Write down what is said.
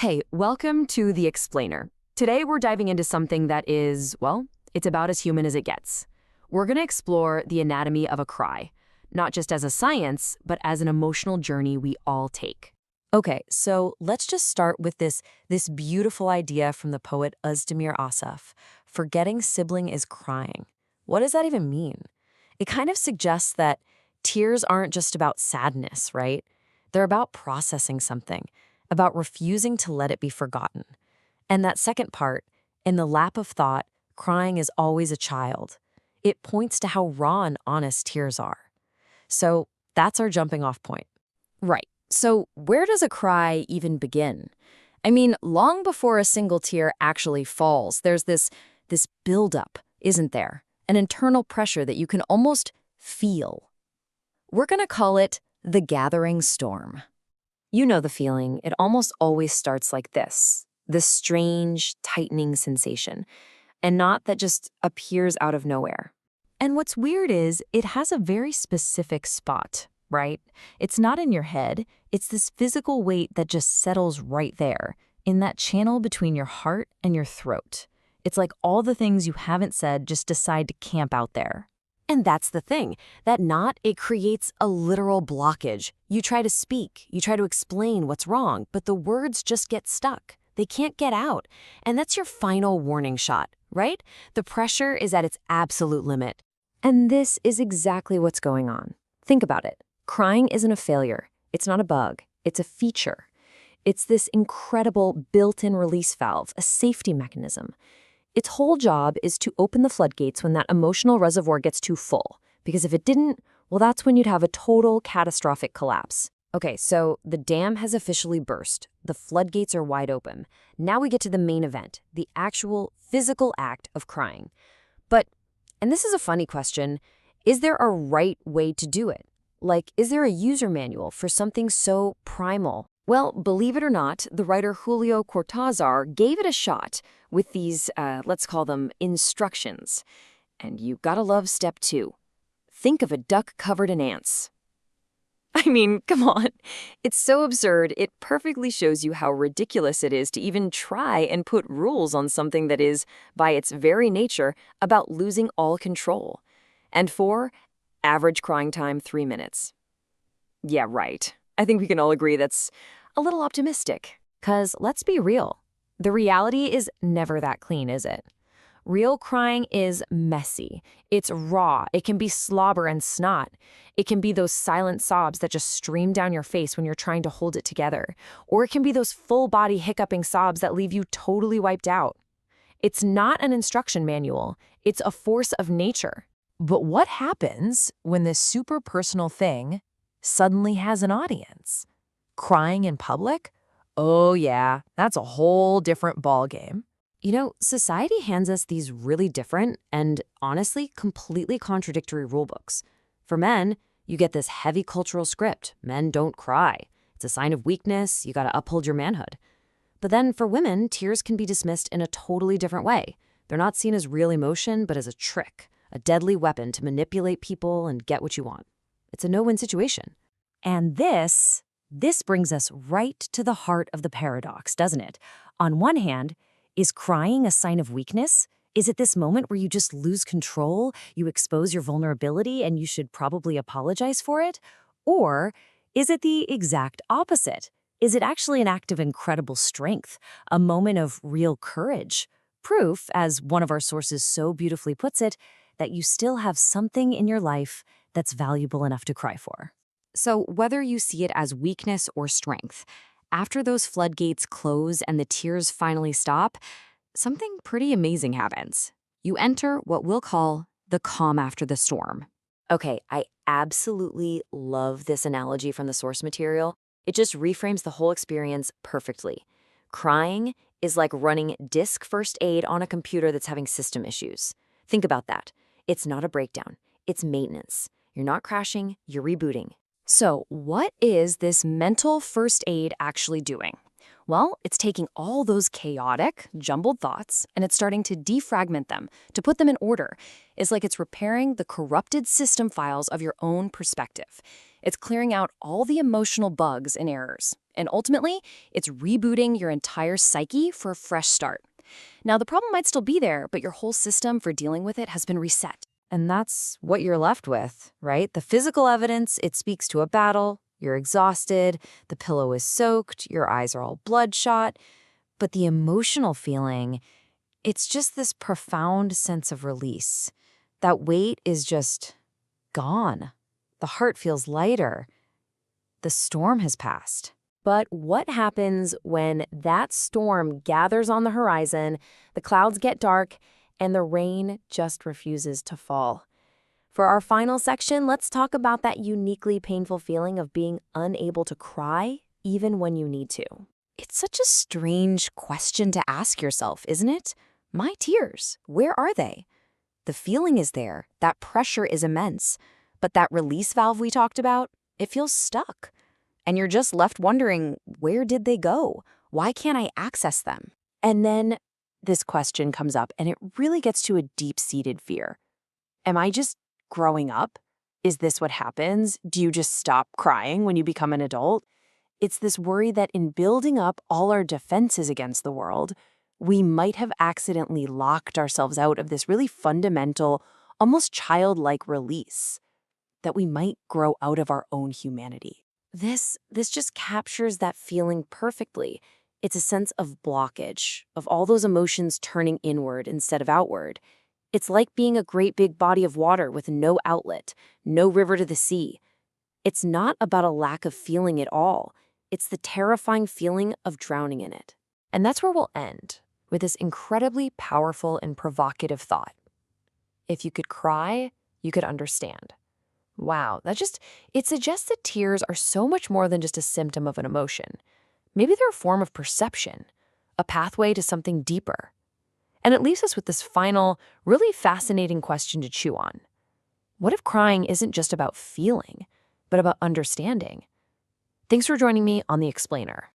Hey, welcome to The Explainer. Today we're diving into something that is, well, it's about as human as it gets. We're going to explore the anatomy of a cry, not just as a science, but as an emotional journey we all take. Okay, so let's just start with this beautiful idea from the poet Özdemir Asaf. Forgetting sibling is crying. What does that even mean? It kind of suggests that tears aren't just about sadness, right? They're about processing something, about refusing to let it be forgotten. And that second part, in the lap of thought, crying is always a child. It points to how raw and honest tears are. So that's our jumping off point. Right. So where does a cry even begin? I mean, long before a single tear actually falls, there's this buildup, isn't there? An internal pressure that you can almost feel. We're going to call it the gathering storm. You know the feeling. It almost always starts like this strange, tightening sensation, and not that just appears out of nowhere. And what's weird is it has a very specific spot, right? It's not in your head. It's this physical weight that just settles right there, in that channel between your heart and your throat. It's like all the things you haven't said just decide to camp out there. And that's the thing. That knot, it creates a literal blockage. You try to speak, you try to explain what's wrong, but the words just get stuck. They can't get out. And that's your final warning shot, right? The pressure is at its absolute limit. And this is exactly what's going on. Think about it. Crying isn't a failure. It's not a bug. It's a feature. It's this incredible built-in release valve, a safety mechanism. Its whole job is to open the floodgates when that emotional reservoir gets too full. Because if it didn't, well, that's when you'd have a total catastrophic collapse. Okay, so the dam has officially burst. The floodgates are wide open. Now we get to the main event, the actual physical act of crying. But, and this is a funny question, is there a right way to do it? Like, is there a user manual for something so primal? Well, believe it or not, the writer Julio Cortázar gave it a shot with these, let's call them instructions. And you gotta love step 2. Think of a duck covered in ants. I mean, come on. It's so absurd, it perfectly shows you how ridiculous it is to even try and put rules on something that is, by its very nature, about losing all control. And 4, average crying time 3 minutes. Yeah, right. I think we can all agree that's a little optimistic. 'Cause let's be real. The reality is never that clean, is it? Real crying is messy. It's raw. It can be slobber and snot. It can be those silent sobs that just stream down your face when you're trying to hold it together. Or it can be those full-body hiccuping sobs that leave you totally wiped out. It's not an instruction manual. It's a force of nature. But what happens when this super personal thing suddenly has an audience? Crying in public? Oh yeah, that's a whole different ballgame. You know, society hands us these really different and, honestly, completely contradictory rulebooks. For men, you get this heavy cultural script. Men don't cry. It's a sign of weakness. You gotta uphold your manhood. But then for women, tears can be dismissed in a totally different way. They're not seen as real emotion, but as a trick, a deadly weapon to manipulate people and get what you want. It's a no-win situation. And this brings us right to the heart of the paradox, doesn't it? On one hand, is crying a sign of weakness? Is it this moment where you just lose control, you expose your vulnerability, and you should probably apologize for it? Or is it the exact opposite? Is it actually an act of incredible strength, a moment of real courage? Proof, as one of our sources so beautifully puts it, that you still have something in your life that's valuable enough to cry for. So whether you see it as weakness or strength, after those floodgates close and the tears finally stop, something pretty amazing happens. You enter what we'll call the calm after the storm. Okay, I absolutely love this analogy from the source material. It just reframes the whole experience perfectly. Crying is like running disk first aid on a computer that's having system issues. Think about that. It's not a breakdown. It's maintenance. You're not crashing, you're rebooting. So what is this mental first aid actually doing? Well, it's taking all those chaotic, jumbled thoughts and it's starting to defragment them, to put them in order. It's like it's repairing the corrupted system files of your own perspective. It's clearing out all the emotional bugs and errors. And ultimately, it's rebooting your entire psyche for a fresh start. Now, the problem might still be there, but your whole system for dealing with it has been reset. And that's what you're left with, right? The physical evidence, it speaks to a battle. You're exhausted, the pillow is soaked, your eyes are all bloodshot. But the emotional feeling, it's just this profound sense of release. That weight is just gone. The heart feels lighter. The storm has passed. But what happens when that storm gathers on the horizon, the clouds get dark, and the rain just refuses to fall? For our final section, let's talk about that uniquely painful feeling of being unable to cry even when you need to. It's such a strange question to ask yourself, isn't it? My tears, where are they? The feeling is there, that pressure is immense, but that release valve we talked about, it feels stuck. And you're just left wondering, where did they go? Why can't I access them? And then this question comes up, and it really gets to a deep-seated fear. Am I just growing up? Is this what happens? Do you just stop crying when you become an adult? It's this worry that in building up all our defenses against the world, we might have accidentally locked ourselves out of this really fundamental, almost childlike release, that we might grow out of our own humanity. This just captures that feeling perfectly. It's a sense of blockage, of all those emotions turning inward instead of outward. It's like being a great big body of water with no outlet, no river to the sea. It's not about a lack of feeling at all. It's the terrifying feeling of drowning in it. And that's where we'll end, with this incredibly powerful and provocative thought. If you could cry, you could understand. Wow, it suggests that tears are so much more than just a symptom of an emotion. Maybe they're a form of perception, a pathway to something deeper. And it leaves us with this final, really fascinating question to chew on. What if crying isn't just about feeling, but about understanding? Thanks for joining me on The Explainer.